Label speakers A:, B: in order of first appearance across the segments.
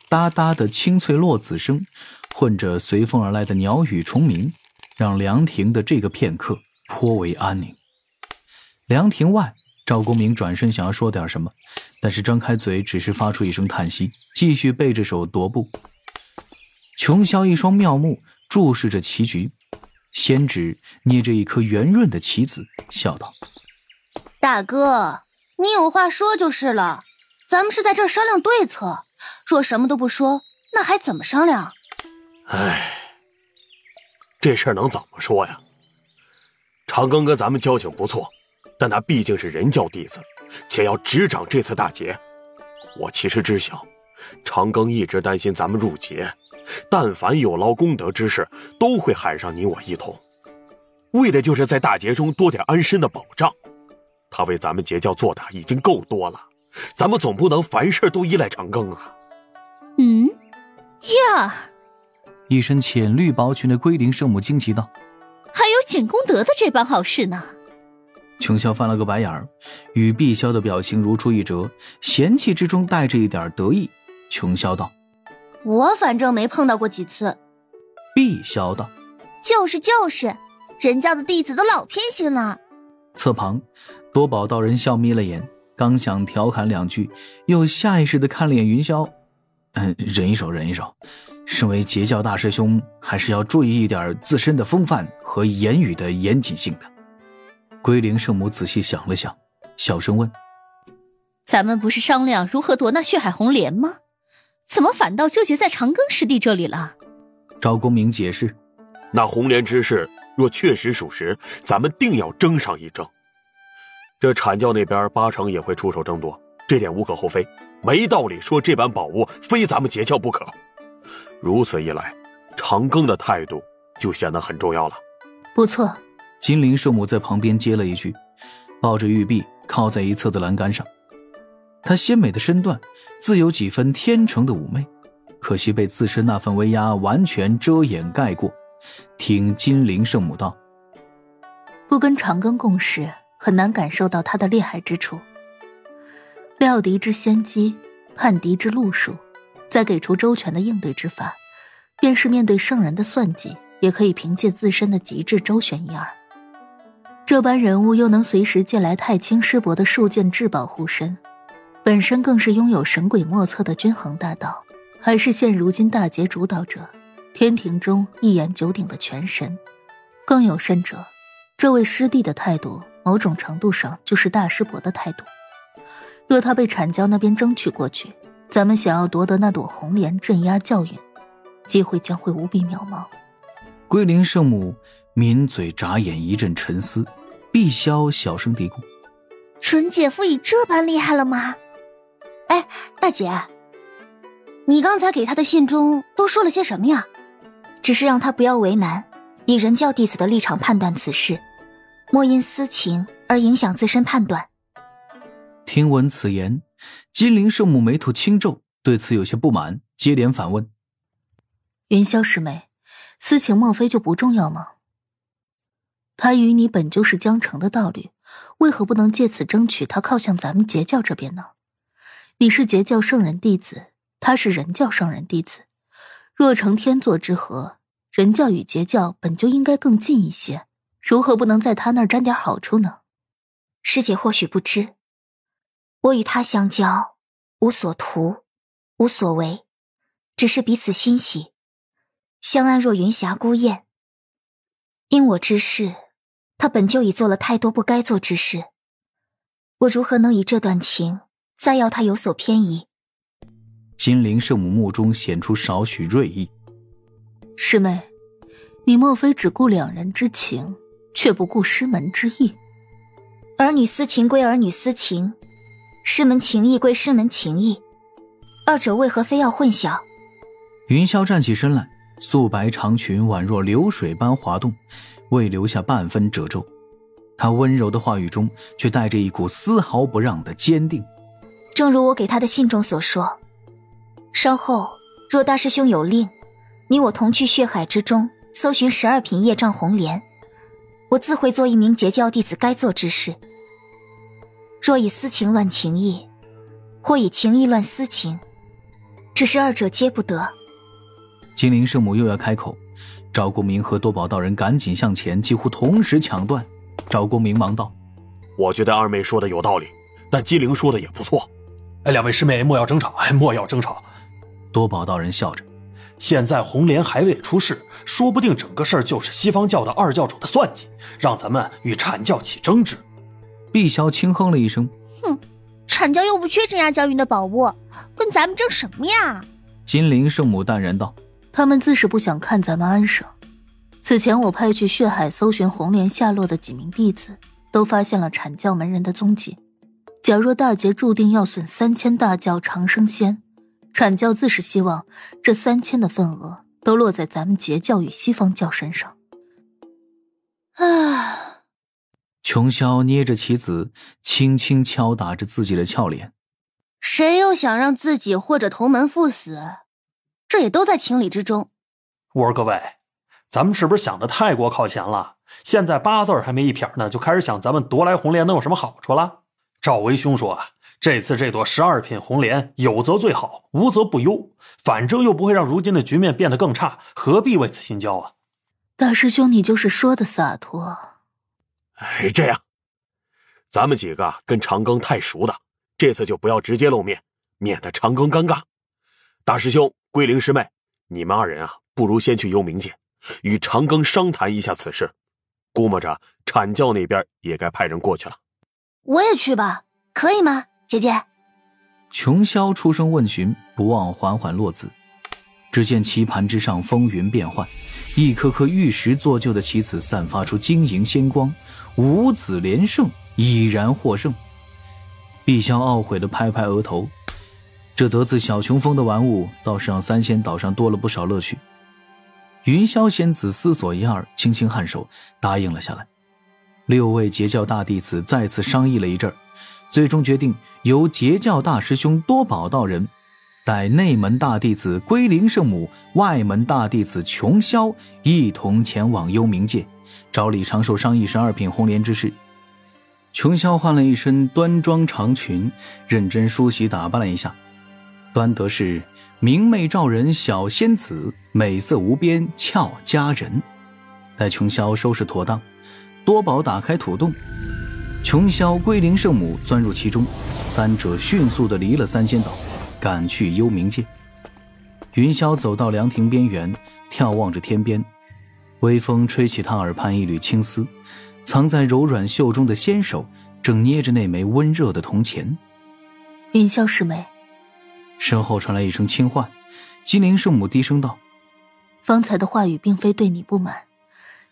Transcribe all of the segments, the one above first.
A: 哒哒的清脆落子声，混着随风而来的鸟语虫鸣，让凉亭的这个片刻颇为安宁。凉亭外，赵公明转身想要说点什么，但是张开嘴只是发出一声叹息，继续背着手踱步。琼霄一双妙目注视着棋局，仙指捏着一颗圆润的棋子，笑道：
B: 大哥，你有话说就是了，咱们是在这儿商量对策，若什么都不说，那还怎么商量？
C: 唉，这事儿能怎么说呀？长庚跟咱们交情不错，但他毕竟是人教弟子，且要执掌这次大劫。我其实知晓，长庚一直担心咱们入劫，但凡有劳功德之事，都会喊上你我一同，为的就是在大劫中多点安身的保障。他为咱们截教做的已经够多了，咱们总不能凡事都依赖长庚啊。
D: 呀，
A: 一身浅绿薄裙的龟灵圣母惊奇道：
D: 还有捡功德的这般好事呢。
A: 琼霄翻了个白眼儿，与碧霄的表情如出一辙，嫌弃之中带着一点得意。琼霄道：
B: 我反正没碰到过几次。
A: 碧霄道：
B: 就是，人家的弟子都老偏心了。
A: 侧旁多宝道人笑眯了眼，刚想调侃两句，又下意识地看了眼云霄。忍一手，身为截教大师兄，还是要注意一点自身的风范和言语的严谨性的。龟灵圣母仔细想了想，小声问：
D: 咱们不是商量如何夺那血海红莲吗？怎么反倒纠结在长庚师弟这里了？
A: 赵公明解释：
C: 那红莲之事若确实属实，咱们定要争上一争。这阐教那边80%也会出手争夺，这点无可厚非，没道理说这般宝物非咱们截教不可。如此一来，长庚的态度就显得很重要了。
D: 不错。
A: 金灵圣母在旁边接了一句，抱着玉璧靠在一侧的栏杆上。她纤美的身段自有几分天成的妩媚，可惜被自身那份威压完全遮掩盖过。听金灵圣母道：
D: 不跟长庚共事，很难感受到他的厉害之处。料敌之先机，判敌之路数，再给出周全的应对之法，便是面对圣人的算计，也可以凭借自身的极致周旋一二。这般人物又能随时借来太清师伯的数件至宝护身，本身更是拥有神鬼莫测的均衡大道，还是现如今大劫主导者，天庭中一言九鼎的全神。更有甚者，这位师弟的态度某种程度上就是大师伯的态度。若他被阐教那边争取过去，咱们想要夺得那朵红莲镇压教允，机会将会无比渺茫。
A: 龟灵圣母抿嘴眨眼一阵沉思，碧霄小声嘀咕：
B: 准姐夫已这般厉害了吗？哎，大姐，你刚才给他的信中都说了些什么呀？
E: 只是让他不要为难，以人教弟子的立场判断此事，莫因私情而影响自身判断。
A: 听闻此言，金灵圣母眉头轻皱，对此有些不满，接连反问：
D: 云霄师妹，私情莫非就不重要吗？他与你本就是将成的道侣，为何不能借此争取他靠向咱们截教这边呢？你是截教圣人弟子，他是人教圣人弟子，若成天作之合，人教与截教本就应该更近一些，如何不能在他那儿沾点好处呢？
E: 师姐或许不知，我与他相交，无所图，无所为，只是彼此欣喜，相安若云霞孤雁。因我之事，他本就已做了太多不该做之事，我如何能以这段情再要他有所偏移？
A: 金灵圣母目中显出少许锐意。
D: 师妹，你莫非只顾两人之情，却不顾师门之意？
E: 儿女私情归儿女私情，师门情谊归师门情谊，二者为何非要混淆？
A: 云霄站起身来，素白长裙宛若流水般滑动，未留下半分褶皱。他温柔的话语中却带着一股丝毫不让的坚定。
E: 正如我给他的信中所说，稍后若大师兄有令，你我同去血海之中搜寻12品业障红莲，我自会做一名截教弟子该做之事。若以私情乱情义，或以情义乱私情，只是二者皆不得。
A: 金陵圣母又要开口，赵公明和多宝道人赶紧向前，几乎同时抢断。赵公明忙道：
C: 我觉得二妹说的有道理，但金陵说的也不错。
F: 两位师妹莫要争吵，莫要争吵。
A: 多宝道人笑着，
F: 现在红莲还未出世，说不定整个事儿就是西方教的二教主的算计，让咱们与阐教起争执。
A: 碧霄轻哼了一声，
B: 哼，阐教又不缺镇压教云的宝物，跟咱们争什么呀？
A: 金陵圣母淡然道：
D: 他们自是不想看咱们安生。此前我派去血海搜寻红莲下落的几名弟子，都发现了阐教门人的踪迹。假若大劫注定要损3000大教长生仙，阐教自是希望这3000的份额都落在咱们截教与西方教身上。
B: 啊！
A: 琼霄捏着棋子，轻轻敲打着自己的俏脸。
B: 谁又想让自己或者同门赴死？这也都在情理之中。
F: 我说各位，咱们是不是想得太过靠前了？现在8字还没一撇呢，就开始想咱们夺来红莲能有什么好处了？赵为兄说啊，这次这朵12品红莲有则最好，无则不忧，反正又不会让如今的局面变得更差，何必为此心焦啊？
D: 大师兄，你就是说的洒脱。
C: 这样，咱们几个跟长庚太熟的，这次就不要直接露面，免得长庚尴尬。大师兄、桂玲师妹，你们2人啊，不如先去幽冥界，与长庚商谈一下此事。估摸着阐教那边也该派人过去了。
B: 我也去吧，可以吗，姐姐？
A: 琼霄出声问询，不忘缓缓落子。只见棋盘之上风云变幻，一颗颗玉石做就的棋子散发出晶莹仙光，5子连胜，已然获胜。碧霄懊悔地拍拍额头，这得自小琼峰的玩物倒是让3仙岛上多了不少乐趣。云霄仙子思索一二，轻轻颔首答应了下来。6位截教大弟子再次商议了一阵，最终决定由截教大师兄多宝道人带内门大弟子归灵圣母、外门大弟子琼霄一同前往幽冥界，找李长寿商议12品红莲之事。琼霄换了一身端庄长裙，认真梳洗打扮了一下，端得是明媚照人小仙子，美色无边俏佳人。待琼霄收拾妥当，多宝打开土洞，琼霄、归灵圣母钻入其中，3者迅速地离了3仙岛，赶去幽冥界。云霄走到凉亭边缘，眺望着天边，微风吹起他耳畔一缕青丝，藏在柔软袖中的纤手正捏着那枚温热的铜钱。
D: 云霄师妹。
A: 身后传来一声轻唤，金陵圣母低声道：
D: 方才的话语并非对你不满，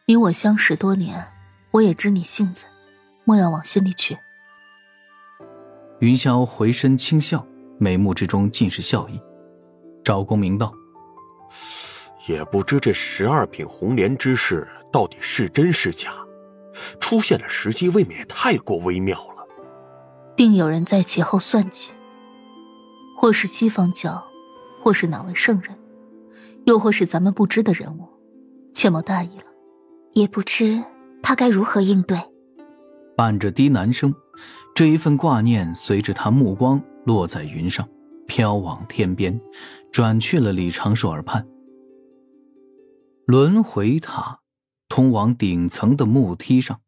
D: 你我相识多年，我也知你性子，莫要往心里去。
A: 云霄回身轻笑，眉目之中尽是笑意。赵公明道：
C: 也不知这12品红莲之事到底是真是假，出现的时机未免也太过微妙了。
D: 定有人在其后算计，或是西方教，或是哪位圣人，又或是咱们不知的人物，切莫大意了。
E: 也不知他该如何应对。
A: 伴着低喃声，这一份挂念随着他目光落在云上，飘往天边，转去了李长寿耳畔。轮回塔通往顶层的木梯上，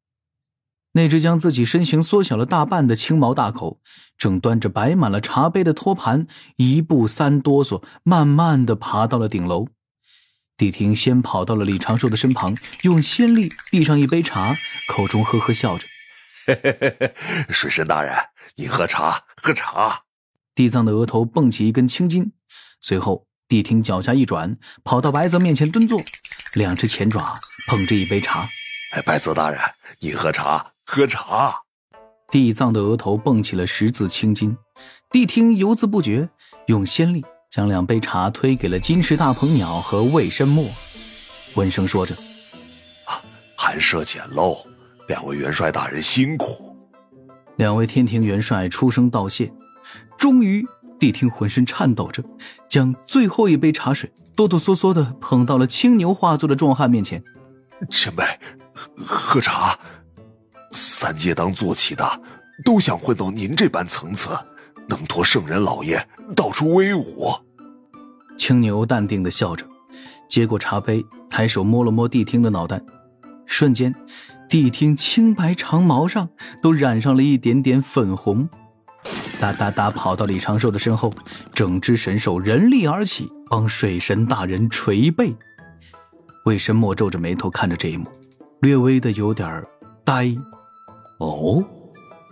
A: 那只将自己身形缩小了大半的青毛大口正端着摆满了茶杯的托盘，一步3哆嗦，慢慢地爬到了顶楼。谛听先跑到了李长寿的身旁，用仙力递上一杯茶，口中呵呵笑着：
C: 水神大人，你喝茶，喝茶。
A: 地藏的额头蹦起一根青筋，随后谛听脚下一转，跑到白泽面前蹲坐，2只前爪捧着一杯茶。
C: 白泽大人，你喝茶，喝茶。
A: 地藏的额头蹦起了10字青筋，谛听犹自不觉，用仙力将2杯茶推给了金石大鹏鸟和魏申墨，温声说着：
C: 寒舍简陋，2位元帅大人辛苦。
A: 2位天庭元帅出声道谢。终于谛听浑身颤抖着，将最后一杯茶水哆哆嗦嗦地捧到了青牛化作的壮汉面前。
C: 前辈，喝茶。3界当坐骑的都想混到您这般层次，能托圣人老爷到处威武。
A: 青牛淡定地笑着，接过茶杯，抬手摸了摸谛听的脑袋，瞬间谛听青白长毛上都染上了一点点粉红。哒哒哒跑到李长寿的身后，整只神兽人力而起，帮水神大人捶背。魏神墨皱着眉头看着这一幕，略微的有点呆。
G: 哦，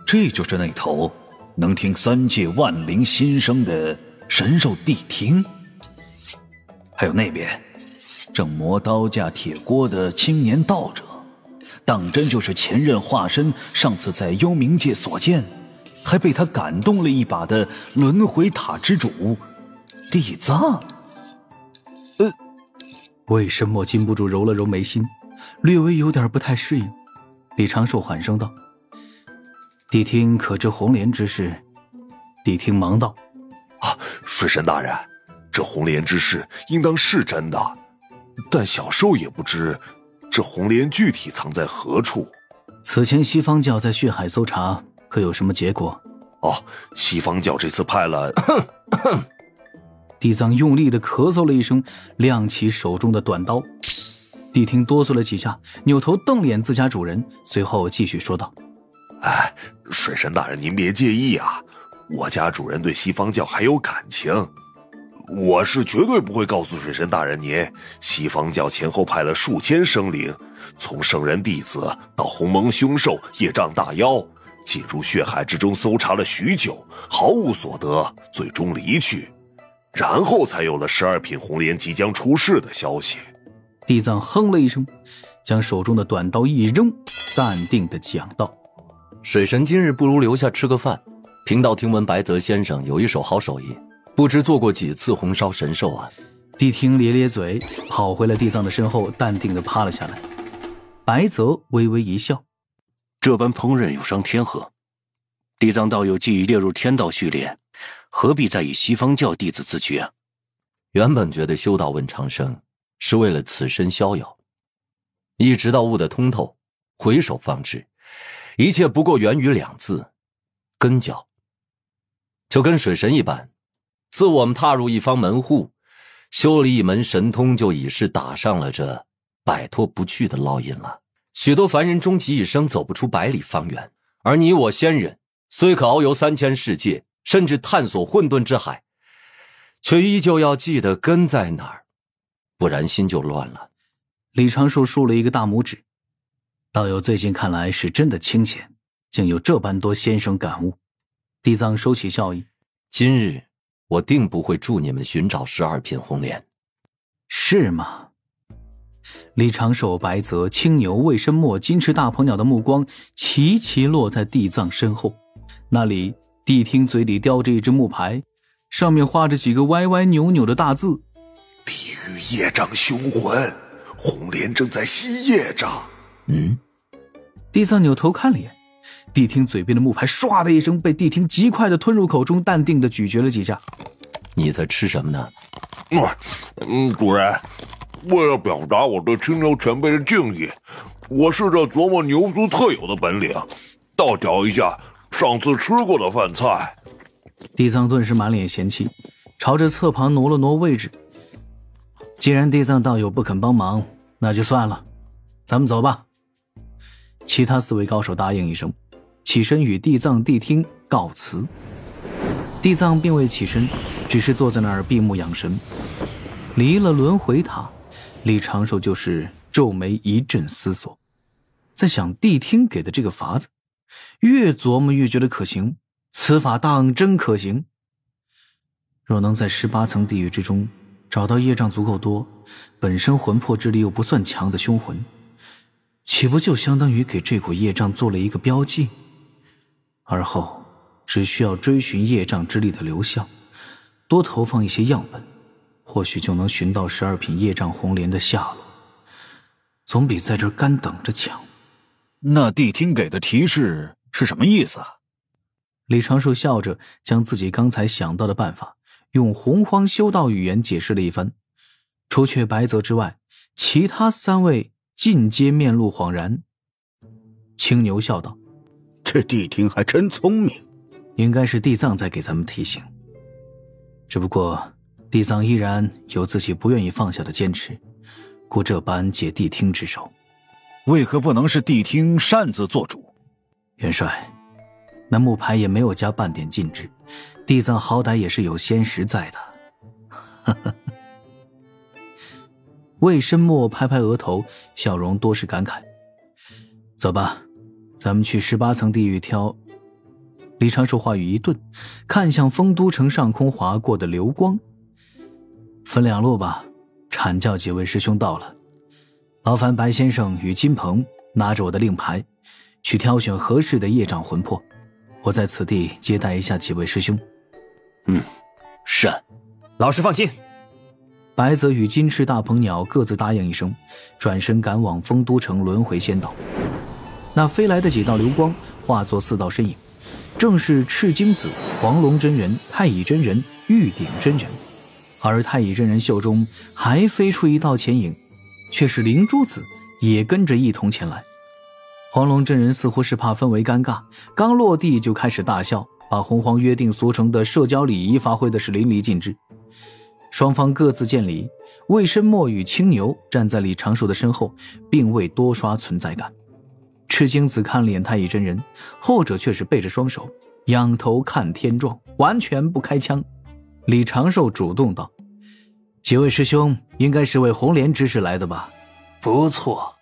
G: 这就是那头能听三界万灵心声的神兽谛听。还有那边正磨刀架铁锅的青年道者，当真就是前任化身上次在幽冥界所见，还被他感动了一把的轮回塔之主地藏。
A: 魏神墨禁不住揉了揉眉心，略微有点不太适应。李长寿喊声道：谛听可知红莲之事？谛听忙道：
C: 水神大人，这红莲之事应当是真的，但小兽也不知这红莲具体藏在何处。
A: 此前西方教在血海搜查，可有什么结果？
C: 西方教这次派了
A: 地藏用力地咳嗽了一声，亮起手中的短刀。谛听哆嗦了几下，扭头瞪脸自家主人，随后继续说道：
C: 水神大人您别介意啊，我家主人对西方教还有感情，我是绝对不会告诉水神大人您，西方教前后派了数千生灵，从圣人弟子到鸿蒙凶兽、业障大妖，进入血海之中搜查了许久，毫无所得，最终离去，然后才有了12品红莲即将出世的消息。
A: 地藏哼了一声，将手中的短刀一扔，淡定地讲道：
H: 水神今日不如留下吃个饭，贫道听闻白泽先生有一手好手艺，不知做过几次红烧神兽啊？
A: 谛听咧咧嘴，跑回了地藏的身后，淡定地趴了下来。白泽微微一笑：
I: 这般烹饪有伤天和，地藏道友既已列入天道序列，何必再以西方教弟子自居啊？
H: 原本觉得修道问长生是为了此身逍遥，一直到悟得通透，回首方知一切不过源于2字：根教。就跟水神一般，自我们踏入一方门户，修了一门神通，就已是打上了这摆脱不去的烙印了。许多凡人终其一生走不出100里方圆，而你我仙人虽可遨游3000世界，甚至探索混沌之海，却依旧要记得根在哪儿，不然心就乱了。
A: 李长寿竖了一个大拇指，道友最近看来是真的清闲，竟有这般多先生感悟。地藏收起笑意：
H: 今日我定不会助你们寻找12品红莲。
A: 是吗？李长寿、白泽、青牛、魏申墨、金翅大鹏鸟的目光齐齐落在地藏身后，那里谛听嘴里叼着一只木牌，上面画着几个歪歪扭扭的大字：
C: 地狱业障凶魂，红莲正在吸业障。
A: 地藏扭头看了眼，谛听嘴边的木牌唰的一声被谛听极快地吞入口中，淡定地咀嚼了几下。
H: 你在吃什么呢？
C: 主人，为了表达我对青牛前辈的敬意，我试着琢磨牛族特有的本领，倒嚼一下上次吃过的饭菜。
A: 地藏顿时满脸嫌弃，朝着侧旁挪了挪位置。既然地藏道友不肯帮忙，那就算了，咱们走吧。其他4位高手答应一声，起身与地藏、谛听告辞。地藏并未起身，只是坐在那儿闭目养神。离了轮回塔，李长寿就是皱眉一阵思索，在想谛听给的这个法子，越琢磨越觉得可行，此法当真可行。若能在18层地狱之中找到业障足够多，本身魂魄之力又不算强的凶魂，岂不就相当于给这股业障做了一个标记？而后只需要追寻业障之力的流向，多投放一些样本，或许就能寻到12品业障红莲的下落，总比在这儿干等着强。
G: 那谛听给的提示是什么意思啊？
A: 李长寿笑着将自己刚才想到的办法用洪荒修道语言解释了一番，除却白泽之外，其他3位尽皆面露恍然。青牛笑道：
J: 这谛听还真聪明。
A: 应该是地藏在给咱们提醒，只不过地藏依然有自己不愿意放下的坚持，故这般借谛听之手。
G: 为何不能是谛听擅自做主？
A: 元帅，那木牌也没有加半点禁制，地藏好歹也是有仙识在的。魏申墨拍拍额头，笑容多是感慨。走吧，咱们去18层地狱挑。李长寿话语一顿，看向丰都城上空划过的流光。分两路吧，阐教几位师兄到了，劳烦白先生与金鹏拿着我的令牌，去挑选合适的业障魂魄，我在此地接待一下几位师兄。
I: 善。
J: 老师放心。
A: 白泽与金翅大鹏鸟各自答应一声，转身赶往丰都城轮回仙岛。那飞来的几道流光化作4道身影，正是赤精子、黄龙真人、太乙真人、玉鼎真人。而太乙真人袖中还飞出一道前影，却是灵珠子也跟着一同前来。黄龙真人似乎是怕氛围尴尬，刚落地就开始大笑，把洪荒约定俗成的社交礼仪发挥的是淋漓尽致。双方各自见礼，魏申墨与青牛站在李长寿的身后，并未多刷存在感。赤精子看了眼太乙真人，后者却是背着双手，仰头看天状，完全不开腔。李长寿主动道：几位师兄应该是为红莲之事来的吧？
F: 不错，